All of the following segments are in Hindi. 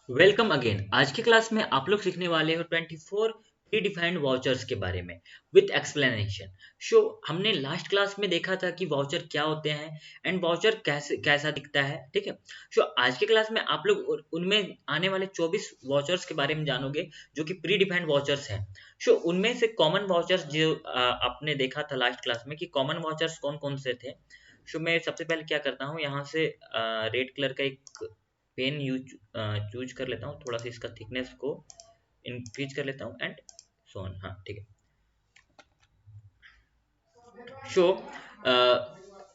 Welcome again. आज की क्लास में आप लोग सीखने वाले हो 24 प्री डिफाइंड वाउचर्स के बारे में विथ एक्सप्लेनेशन। शो हमने लास्ट क्लास में देखा था कि वाउचर क्या होते हैं एंड वाउचर कैसा दिखता है। ठीक है। शो आज की क्लास में आप लोग उनमें आने वाले 24 वाउचर्स के बारे में जानोगे जो कि प्री डिफाइंड वाउचर्स हैं। शो उनमें से कॉमन वाउचर्स जो आपने देखा था लास्ट क्लास में कि कॉमन वाउचर्स कौन कौन से थे। शो मैं सबसे पहले क्या करता हूँ, यहाँ से रेड कलर का एक पेन चूज कर लेता हूँ, थोड़ा सा इसका थिकनेस को इंक्रीज कर लेता हूँ एंड सो ऑन। हाँ ठीक है। शो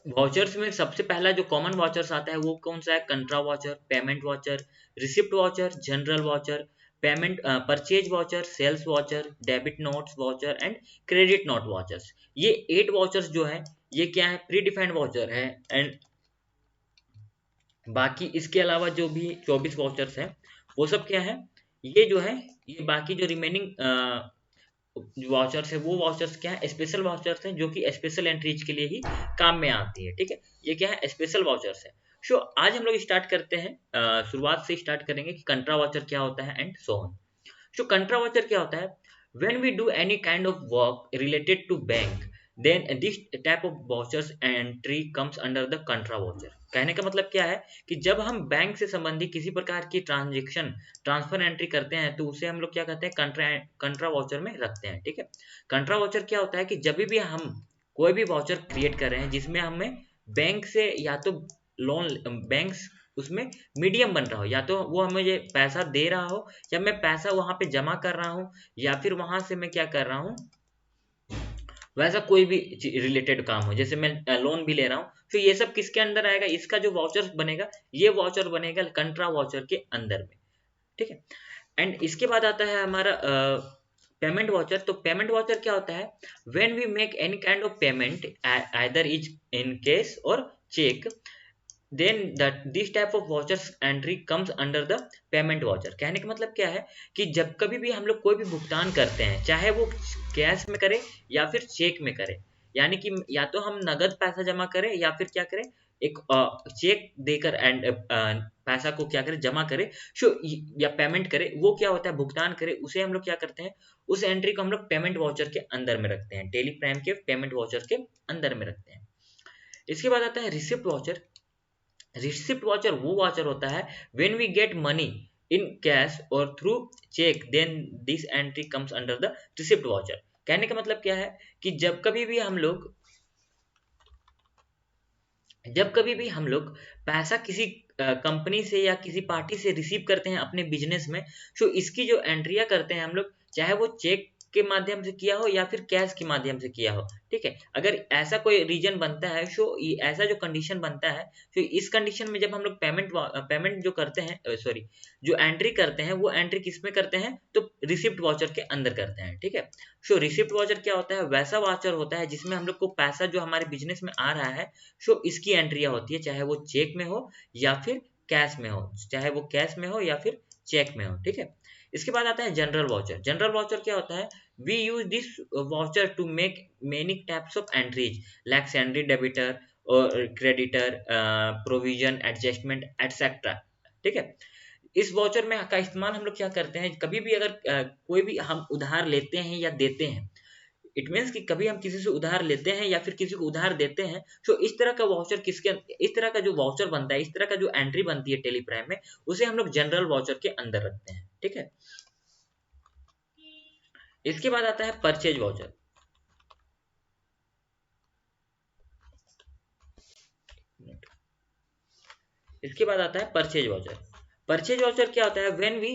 वाउचर्स में सबसे पहला जो कॉमन वाउचर्स आता है वो कौन सा है? Contra voucher, payment voucher, receipt voucher, journal voucher, payment purchase voucher, sales voucher, debit notes voucher and credit note vouchers. ये 8 वाउचर्स जो है ये क्या है? प्री डिफाइंड वाउचर है। एंड बाकी इसके अलावा जो भी 24 वाउचर्स हैं वो सब क्या है? ये जो है ये बाकी जो रिमेनिंग वाउचर्स है वो वाउचर्स क्या है? स्पेशल वाउचर्स हैं जो कि स्पेशल एंट्रीज के लिए ही काम में आती है। ठीक है। ये क्या है? स्पेशल वाउचर्स है। सो आज हम लोग स्टार्ट करते हैं, शुरुआत से स्टार्ट करेंगे कि कंट्रा वाउचर क्या होता है and so on. So contra voucher क्या होता है? When we do any kind of work related to bank, then this type of vouchers entry comes under the contra voucher। कहने का मतलब क्या है कि जब हम बैंक से संबंधित किसी प्रकार की ट्रांजेक्शन ट्रांसफर एंट्री करते हैं तो उसे हम लोग क्या कहते हैं? कंट्रा वाउचर में रखते हैं। ठीक है। कंट्रा वाउचर क्या होता है कि जब भी हम कोई भी वाउचर क्रिएट कर रहे हैं जिसमें हमें बैंक से या तो लोन, बैंक उसमें मीडियम बन रहा हो, या तो वो हमें ये पैसा दे रहा हो या मैं पैसा वहां पे जमा कर रहा हूँ या फिर वहां से मैं क्या कर रहा हूँ, वैसा कोई भी रिलेटेड काम हो, जैसे मैं लोन भी ले रहा हूँ। तो ये सब किसके अंदर आएगा? इसका जो वाउचर बनेगा ये वाउचर बनेगा कंट्रा वाउचर के अंदर में। ठीक है। एंड इसके बाद आता है हमारा पेमेंट वाउचर। तो पेमेंट वाउचर क्या होता है? When we make any kind of payment either is in cash और cheque, then that this type of vouchers entry comes under the payment voucher. कहने का मतलब क्या है कि जब कभी भी हम लोग कोई भी भुगतान करते हैं, चाहे वो कैश में करें या फिर चेक में करें, यानी कि या तो हम नगद पैसा जमा करें या फिर क्या करें, एक चेक देकर एंड पैसा को क्या करें? जमा करें। सो या पेमेंट करें, वो क्या होता है? भुगतान करें, उसे हम लोग क्या करते हैं? उस एंट्री को हम लोग पेमेंट वाउचर के अंदर में रखते हैं, टेली प्राइम के पेमेंट वाउचर के अंदर में रखते हैं। इसके बाद आता है रिसिप्ट वाउचर। रिसिप्ट वाउचर वो वाउचर होता है when we get money in cash और through cheque, then this entry comes under the receipt voucher. कहने का मतलब क्या है कि जब कभी भी हम लोग पैसा किसी कंपनी से या किसी पार्टी से रिसीव करते हैं अपने बिजनेस में, तो इसकी जो एंट्रियां करते हैं हम लोग, चाहे वो चेक के माध्यम से किया हो या फिर कैश के माध्यम से किया हो। ठीक है। अगर ऐसा कोई रीजन बनता है, सो ऐसा जो कंडीशन बनता है, तो इस कंडीशन में जब हम लोग पेमेंट जो करते हैं, सॉरी, जो एंट्री करते हैं वो एंट्री किस में करते हैं? तो रिसिप्ट वाउचर के अंदर करते हैं। ठीक है। सो रिसिप्ट वाउचर क्या होता है? वैसा वाउचर होता है जिसमें हम लोग को पैसा जो हमारे बिजनेस में आ रहा है, सो इसकी एंट्रियां होती है, चाहे वो चेक में हो या फिर कैश में हो, चाहे वो कैश में हो या फिर चेक में हो। ठीक है। इसके बाद आता है जनरल वाउचर। जनरल वाउचर क्या होता है? We use this voucher to make many types of entries like salary, debtor और क्रेडिटर, प्रोविजन, एडजस्टमेंट एटसेट्रा। ठीक है। इस वाउचर में का इस्तेमाल हम लोग क्या करते हैं? कभी भी अगर कोई भी हम उधार लेते हैं या देते हैं, इट मीन्स कि कभी हम किसी से उधार लेते हैं या फिर किसी को उधार देते हैं, तो इस तरह का वाउचर इस तरह का जो वाउचर बनता है, इस तरह का जो एंट्री बनती है टेली प्राइम में, उसे हम लोग जनरल वाउचर के अंदर रखते हैं। ठीक है। इसके बाद आता है परचेज वाउचर। इसके बाद आता है परचेज वाउचर। परचेज वाउचर क्या होता है? व्हेन वी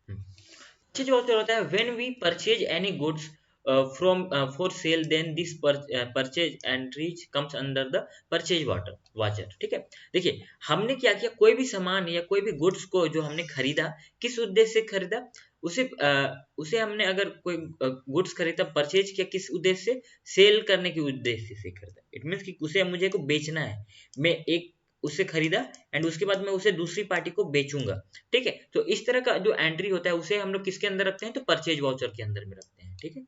परचेज वाउचर होता है when we purchase any goods from for sale, then this purchase entries comes under the purchase voucher. ठीक है। देखिए, हमने क्या किया? कोई भी सामान या कोई भी गुड्स को जो हमने खरीदा, किस उद्देश्य से खरीदा? उसे हमने अगर कोई गुड्स खरीदा, परचेज किया, किस उद्देश्य से? सेल करने के उद्देश्य से खरीदा। इट मीन्स कि उसे मुझे को बेचना है, मैं एक उससे खरीदा एंड उसके बाद मैं उसे दूसरी पार्टी को बेचूंगा। ठीक है। तो इस तरह का जो एंट्री होता है उसे हम लोग किसके अंदर रखते हैं? तो परचेज वाउचर के अंदर में रखते हैं। ठीक है।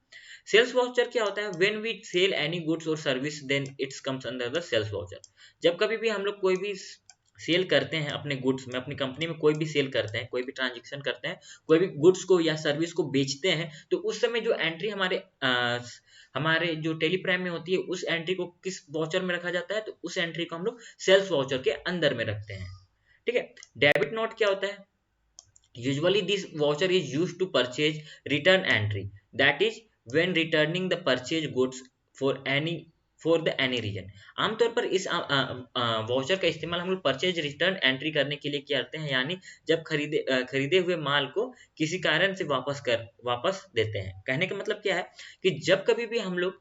सेल्स वाउचर क्या होता है? When we sell any goods और service, then it's comes under the sales voucher. जब कभी भी हम लोग कोई भी सेल करते हैं अपने गुड्स में, अपनी कंपनी में कोई भी सेल करते हैं, कोई भी ट्रांजेक्शन करते हैं, कोई भी गुड्स को या सर्विस को बेचते हैं, तो उस समय जो एंट्री हमारे जो टेली प्राइम में होती है, उस एंट्री को किस वाउचर में रखा जाता है, तो उस एंट्री को हम लोग सेल्स वाउचर के अंदर में रखते हैं। ठीक है। डेबिट नोट क्या होता है? Usually this voucher is used to purchase return entry, that is when returning the purchase goods for the any reason. आमतौर पर इस वाउचर का इस्तेमाल हम लोग परचेज रिटर्न एंट्री करने के लिए करते हैं, यानी जब खरीदे हुए माल को किसी कारण से वापस देते हैं। कहने का मतलब क्या है कि जब कभी भी हम लोग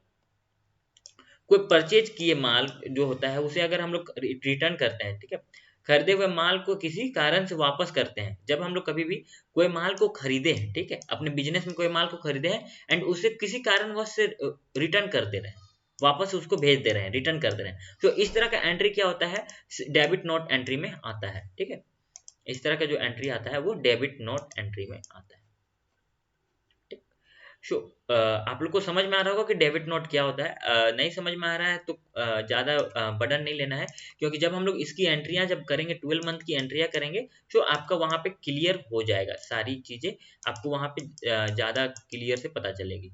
कोई परचेज किए माल जो होता है उसे अगर हम लोग रिटर्न करते हैं, ठीक है, खरीदे हुए माल को किसी कारण से वापस करते हैं। जब हम लोग कभी भी कोई माल को खरीदे हैं, ठीक है, अपने बिजनेस में कोई माल को खरीदे हैं एंड उसे किसी कारणवश से रिटर्न कर दे रहे हैं, वापस उसको भेज दे रहे हैं, रिटर्न कर दे रहे हैं, तो इस तरह का एंट्री क्या होता है? डेबिट नोट एंट्री में आता है। ठीक है, इस तरह का जो एंट्री आता है वो डेबिट नोट एंट्री में आता है। सो आप लोग को समझ में आ रहा होगा कि डेबिट नोट क्या होता है। नहीं समझ में आ रहा है तो ज़्यादा बर्डन नहीं लेना है, क्योंकि जब हम लोग इसकी एंट्रियां जब करेंगे, 12 मंथ की एंट्रियां करेंगे, तो आपका वहाँ पे क्लियर हो जाएगा, सारी चीज़ें आपको वहाँ पे ज़्यादा क्लियर से पता चलेगी।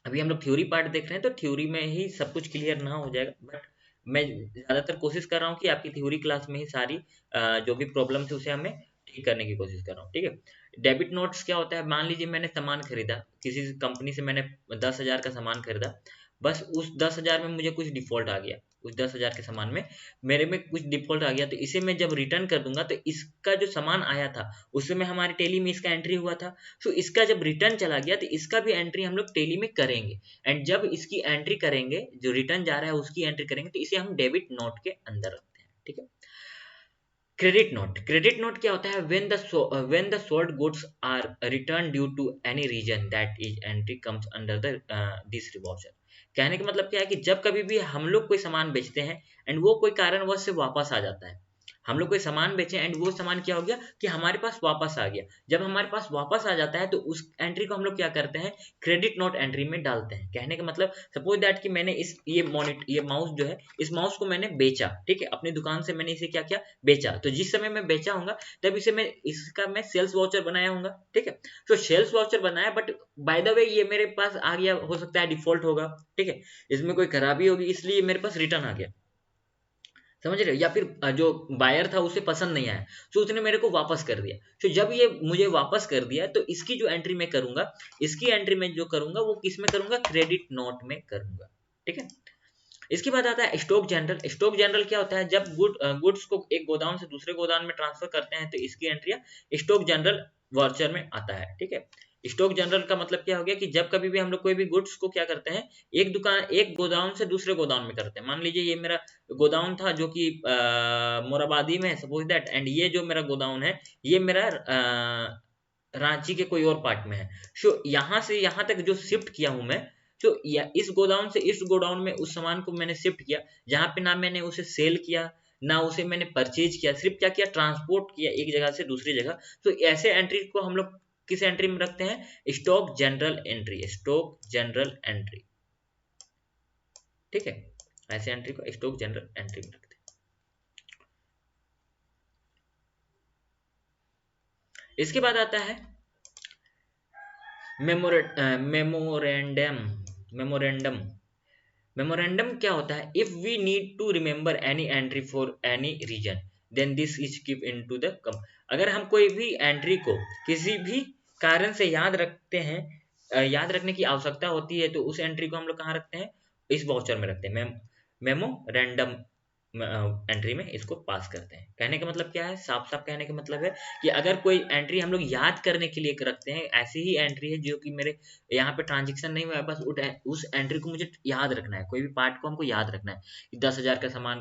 अभी हम लोग थ्योरी पार्ट देख रहे हैं, तो थ्योरी में ही सब कुछ क्लियर ना हो जाएगा, बट मैं ज़्यादातर कोशिश कर रहा हूँ कि आपकी थ्योरी क्लास में ही सारी जो भी प्रॉब्लम है उसे हमें ठीक करने की कोशिश कर रहा हूँ। ठीक है, डेबिट नोट्स क्या होता है? मान लीजिए मैंने सामान खरीदा, किसी कंपनी से मैंने 10,000 का सामान खरीदा, बस उस 10,000 में मुझे कुछ डिफॉल्ट आ गया, उस 10,000 के सामान में मेरे में कुछ डिफॉल्ट आ गया, तो इसे मैं जब रिटर्न कर दूंगा तो इसका जो सामान आया था उस समय हमारे टेली में इसका एंट्री हुआ था, तो इसका जब रिटर्न चला गया तो इसका भी एंट्री हम लोग टेली में करेंगे, एंड जब इसकी एंट्री करेंगे, जो रिटर्न जा रहा है उसकी एंट्री करेंगे, तो इसे हम डेबिट नोट के अंदर रखते हैं। ठीक है। क्रेडिट नोट, क्रेडिट नोट क्या होता है? when the sold goods are returned due to any reason, that is entry comes under the this voucher। कहने का मतलब क्या है कि जब कभी भी हम लोग कोई सामान बेचते हैं एंड वो कोई कारणवश से वापस आ जाता है, हम लोग कोई सामान बेचे एंड वो सामान क्या हो गया कि हमारे पास वापस आ गया, जब हमारे पास वापस आ जाता है तो उस एंट्री को हम लोग क्या करते हैं? क्रेडिट नोट एंट्री में डालते हैं। कहने का मतलब सपोज दैट कि मैंने ये माउस जो है, इस माउस को मैंने बेचा, ठीक है, अपनी दुकान से मैंने इसे क्या किया? बेचा। तो जिस समय मैं बेचा हूंगा तब इसका मैं सेल्स वाउचर बनाया हूंगा। ठीक है, तो सेल्स वाउचर बनाया, बट बाय द वे ये मेरे पास आ गया, हो सकता है डिफॉल्ट होगा, ठीक है, इसमें कोई खराबी होगी, इसलिए मेरे पास रिटर्न आ गया, समझ रहे हो? या फिर जो बायर था उसे पसंद नहीं आया, तो उसने मेरे को वापस कर दिया। तो जब ये मुझे वापस कर दिया तो इसकी जो एंट्री मैं करूंगा, इसकी एंट्री में जो करूंगा वो किस में करूंगा? क्रेडिट नोट में करूंगा। ठीक है। इसके बाद आता है स्टॉक जनरल। स्टॉक जनरल क्या होता है? जब गुड्स को एक गोदाम से दूसरे गोदाम में ट्रांसफर करते हैं तो इसकी एंट्रिया स्टॉक जनरल वाउचर में आता है। ठीक है, स्टॉक जनरल का मतलब क्या हो गया कि जब कभी भी हम लोग कोई भी गुड्स को क्या करते हैं, एक गोदाम से दूसरे गोदाम में करते हैं। मान लीजिए ये मेरा गोदाउन था जो कि मोराबादी में, सपोज दैट, एंड ये जो मेरा गोदाउन है ये मेरा रांची के कोई और पार्ट में है। सो यहाँ से यहाँ तक जो शिफ्ट किया हूं मैं, तो इस गोडाउन से इस गोडाउन में उस सामान को मैंने शिफ्ट किया, जहां पे ना मैंने उसे सेल किया ना उसे मैंने परचेज किया, सिर्फ क्या किया? ट्रांसपोर्ट किया एक जगह से दूसरी जगह। तो ऐसे एंट्री को हम लोग किस एंट्री में रखते हैं? Stock general entry, stock general entry. ठीक है, ऐसे एंट्री को स्टॉक जनरल एंट्री में रखते हैं। इसके बाद आता है मेमोरेंडम। मेमोरेंडम क्या होता है? If we need to remember any entry for any reason then this is keep into the come. अगर हम कोई भी एंट्री को किसी भी कारण से याद रखते हैं, याद रखने की आवश्यकता होती है, तो उस एंट्री को हम लोग कहाँ रखते हैं? इस वाउचर में रखते हैं, मेमोरेंडम एंट्री में इसको पास करते हैं। कहने का मतलब क्या है? साफ साफ कहने का मतलब है कि अगर कोई एंट्री हम लोग याद करने के लिए रखते हैं, ऐसी ही एंट्री है जो कि मेरे यहाँ पे ट्रांजेक्शन नहीं हुआ है, बस उस एंट्री को मुझे याद रखना है, कोई भी पार्ट को हमको याद रखना है कि 10,000 का सामान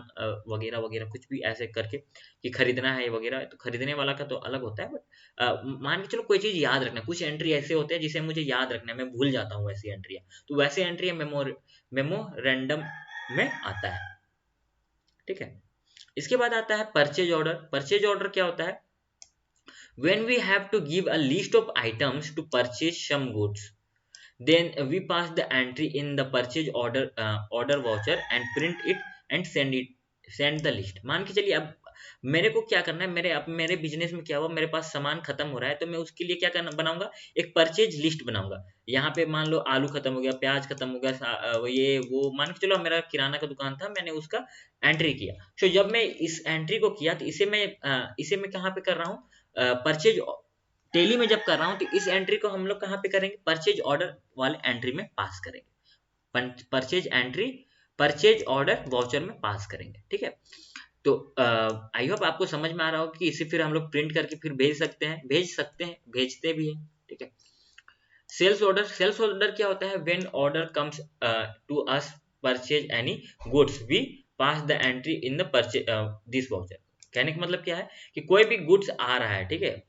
वगैरह वगैरह कुछ भी ऐसे करके कि खरीदना है वगैरह। तो खरीदने वाला का तो अलग होता है, बट मान के चलो कोई चीज याद रखना है। कुछ एंट्री ऐसे होते हैं जिसे मुझे याद रखना है, मैं भूल जाता हूँ ऐसी एंट्री, तो वैसे एंट्री मेमोरेंडम में आता है। ठीक है, इसके बाद आता है परचेज ऑर्डर। परचेज ऑर्डर क्या होता है? when we have to give a list of items to purchase some goods, then we pass the entry in the purchase order voucher and print it and send the list. मान के चलिए अब मेरे को क्या करना है, मेरे बिजनेस में क्या हुआ, मेरे पास सामान खत्म हो रहा है, तो मैं उसके लिए क्या करना बनाऊंगा, एक परचेज लिस्ट बनाऊंगा। यहाँ पे मान लो आलू खत्म हो गया, प्याज खत्म हो गया, ये वो मान के चलो मेरा किराना का दुकान था, मैंने उसका एंट्री किया। तो जब मैं इस एंट्री को किया तो इसे मैं कहाँ पे कर रहा हूँ, परचेज टेली में जब कर रहा हूँ, तो इस एंट्री को हम लोग कहाँ पे करेंगे, परचेज ऑर्डर वाले एंट्री में पास करेंगे। Purchase entry purchase order voucher में पास करेंगे। ठीक है, तो आई होप आपको समझ में आ रहा हो कि इसे फिर हम लोग प्रिंट करके फिर भेजते हैं, भेजते भी हैं। ठीक है, सेल्स ऑर्डर क्या होता है, when order comes to us purchase any goods we pass the entry in the purchase this voucher. कहने का मतलब क्या है कि कोई भी गुड्स आ रहा है, ठीक है,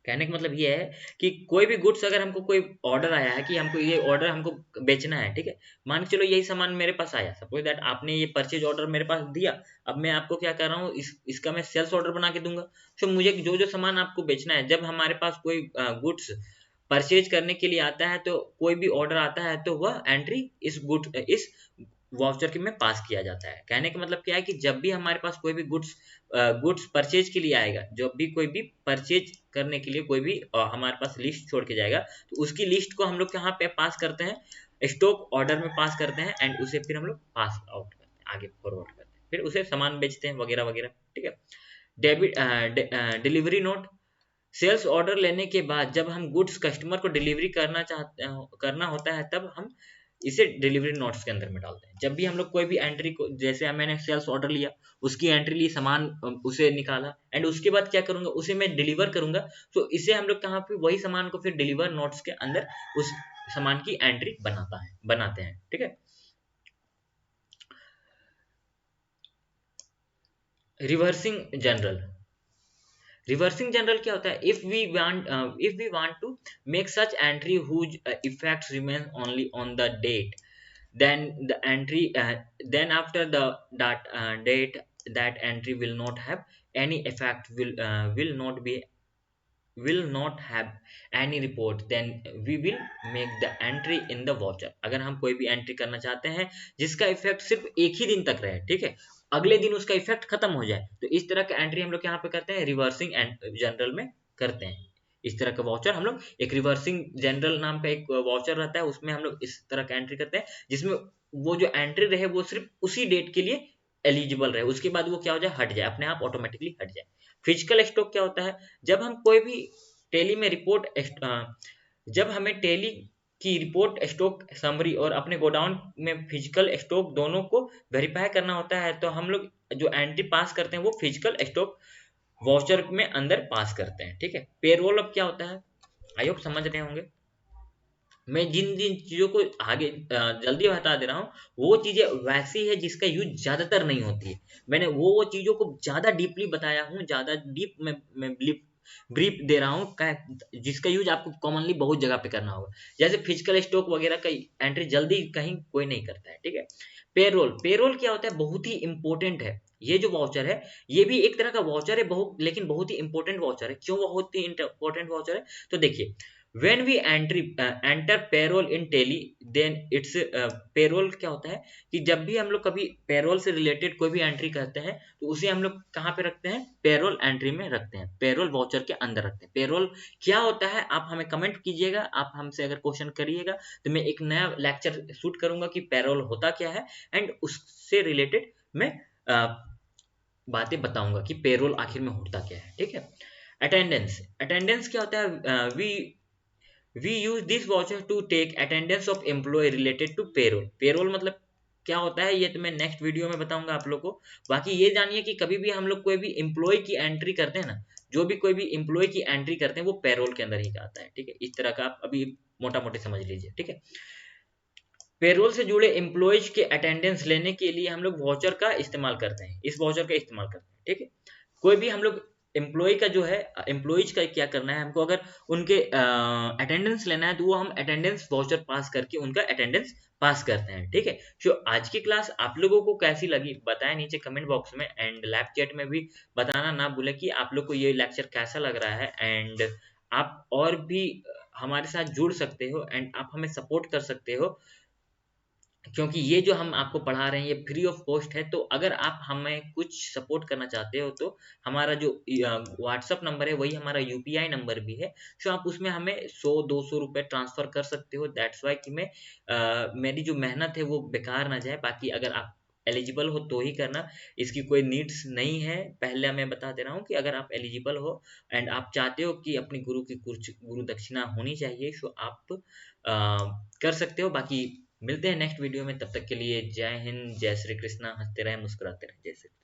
कहने का मतलब ये है कि कोई भी गुड्स अगर हमको कोई ऑर्डर आया है कि हमको ये ऑर्डर हमको बेचना है, ठीक है, मान के चलो यही सामान मेरे पास आया, सपोज दैट आपने ये परचेज ऑर्डर मेरे पास दिया, अब मैं आपको क्या कर रहा हूँ, इसका मैं सेल्स ऑर्डर बना के दूंगा। तो मुझे जो जो सामान आपको बेचना है, जब हमारे पास कोई गुड्स परचेज करने के लिए आता है, तो कोई भी ऑर्डर आता है, तो वह एंट्री इस वाउचर के में पास किया जाता है। कहने का मतलब क्या है कि जब भी हमारे पास कोई भी गुड्स परचेज के लिए आएगा, जब भी कोई भी परचेज करने के लिए कोई भी हमारे पास लिस्ट छोड़ के जाएगा, तो उसकी लिस्ट को हम लोग कहाँ पे पास करते हैं, स्टॉक ऑर्डर में पास करते हैं, एंड उसे फिर हम लोग पास आउट करते हैं, आगे फॉरवर्ड करते हैं, फिर उसे सामान बेचते हैं वगैरह वगैरह। ठीक है, debit delivery note, sales order लेने के बाद जब हम गुड्स कस्टमर को डिलीवरी करना होता है, तब हम इसे डिलीवरी नोट्स के अंदर में डालते हैं। जब भी हम लोग कोई भी एंट्री को, जैसे मैंने सेल्स ऑर्डर लिया, उसकी एंट्री ली, सामान उसे निकाला, एंड उसके बाद क्या करूंगा, उसे मैं डिलीवर करूंगा, तो इसे हम लोग कहाँ पे वही सामान को फिर डिलीवर नोट्स के अंदर उस सामान की एंट्री बनाते हैं। ठीक है, रिवर्सिंग जनरल। रिवर्सिंग जनरल क्या होता है, if we want to make such entry whose effects remain only on the date, then the entry then after the that date, that entry will not have any effect, will not have any report, then we will make the entry in the voucher। अगर हम कोई भी एंट्री करना चाहते हैं जिसका इफेक्ट सिर्फ एक ही दिन तक रहे, ठीक है, अगले दिन उसका इफेक्ट खत्म हो जाए, तो इस तरह का एंट्री हम लोग यहाँ पे करते हैं, रिवर्सिंग जनरल में करते हैं। इस तरह का वाउचर हम लोग, एक रिवर्सिंग जनरल नाम का एक वाउचर रहता है, उसमें हम लोग इस तरह का एंट्री करते हैं, जिसमें वो जो एंट्री रहे वो सिर्फ उसी डेट के लिए एलिजिबल रहे, उसके बाद वो क्या हो जाए, हट जाए, अपने आप ऑटोमेटिकली हट जाए। फिजिकल स्टॉक क्या होता है, जब हम कोई भी टेली में जब हमें टेली की रिपोर्ट, स्टॉक समरी और अपने गोडाउन में फिजिकल स्टॉक दोनों को वेरीफाई करना होता है, तो हम लोग जो एंट्री पास करते हैं वो फिजिकल स्टॉक वाउचर में अंदर पास करते हैं। ठीक है, पेरोल अब क्या होता है, आई होप समझ रहे होंगे। मैं जिन जिन चीजों को आगे जल्दी बता दे रहा हूँ, वो चीजें वैसी है जिसका यूज ज्यादातर नहीं होती है। मैंने वो चीजों को ज्यादा डीपली बताया हूँ, ज्यादा डीप में ब्रीफ दे रहा हूँ, जिसका यूज आपको कॉमनली बहुत जगह पे करना होगा। जैसे फिजिकल स्टॉक वगैरह का एंट्री जल्दी कहीं कोई नहीं करता है। ठीक है, पेरोल क्या होता है, बहुत ही इंपॉर्टेंट है। ये जो वाउचर है, ये भी एक तरह का वाउचर है, लेकिन बहुत ही इंपॉर्टेंट वाउचर है। क्यों बहुत ही इंपॉर्टेंट वाउचर है, तो देखिए, when we enter payroll in tally, then it's payroll क्या होता है कि जब भी हम लोग कभी पेरोल से रिलेटेड कोई भी एंट्री करते हैं, तो उसे हम लोग कहाँ पे रखते हैं, पेरोल एंट्री में रखते हैं, पेरोल वाउचर के अंदर रखते हैं। पेरोल क्या होता है, आप हमें कमेंट कीजिएगा, आप हमसे अगर क्वेश्चन करिएगा, तो मैं एक नया लेक्चर शूट करूंगा कि पेरोल होता क्या है, एंड उससे रिलेटेड मैं बातें बताऊंगा कि पेरोल आखिर में होता क्या है। ठीक है, अटेंडेंस क्या होता है, we use this voucher to take attendance of employ related to payroll मतलब क्या होता है, ये तो मैं नेक्स्ट वीडियो में बताऊंगा आप लोग को। बाकी ये जानिए कि कभी भी हम लोग कोई भी एम्प्लॉय की एंट्री करते हैं ना, जो भी कोई भी एम्प्लॉय की एंट्री करते हैं वो पेरोल के अंदर ही आता है। ठीक है, इस तरह का आप अभी मोटा मोटी समझ लीजिए। ठीक है, पेरोल से जुड़े एम्प्लॉयज के अटेंडेंस लेने के लिए हम लोग वाउचर का इस्तेमाल करते हैं, इस वाउचर का इस्तेमाल करते हैं। ठीक है, कोई भी हम लोग एम्प्लॉय का जो है, एम्प्लॉयज का क्या करना है हमको, अगर उनके अटेंडेंस लेना है, तो वो हम अटेंडेंस वाउचर पास करके उनका अटेंडेंस पास करते हैं। ठीक है, तो आज की क्लास आप लोगों को कैसी लगी बताएं नीचे कमेंट बॉक्स में, एंड लाइव चैट में भी बताना ना भूलें कि आप लोग को ये लेक्चर कैसा लग रहा है। एंड आप और भी हमारे साथ जुड़ सकते हो, एंड आप हमें सपोर्ट कर सकते हो क्योंकि ये जो हम आपको पढ़ा रहे हैं ये फ्री ऑफ कॉस्ट है। तो अगर आप हमें कुछ सपोर्ट करना चाहते हो तो हमारा जो व्हाट्सअप नंबर है वही हमारा यूपीआई नंबर भी है। सो आप उसमें हमें 100-200 रुपये ट्रांसफ़र कर सकते हो। दैट्स वाई कि मेरी जो मेहनत है वो बेकार ना जाए। बाकी अगर आप एलिजिबल हो तो ही करना, इसकी कोई नीड्स नहीं है। पहले मैं बता दे रहा हूँ कि अगर आप एलिजिबल हो एंड आप चाहते हो कि अपनी गुरु की कुछ गुरु दक्षिणा होनी चाहिए, सो आप कर सकते हो। बाकी मिलते हैं नेक्स्ट वीडियो में, तब तक के लिए जय हिंद, जय श्री कृष्णा, हंसते रहें मुस्कुराते रहें, जय श्री कृष्ण।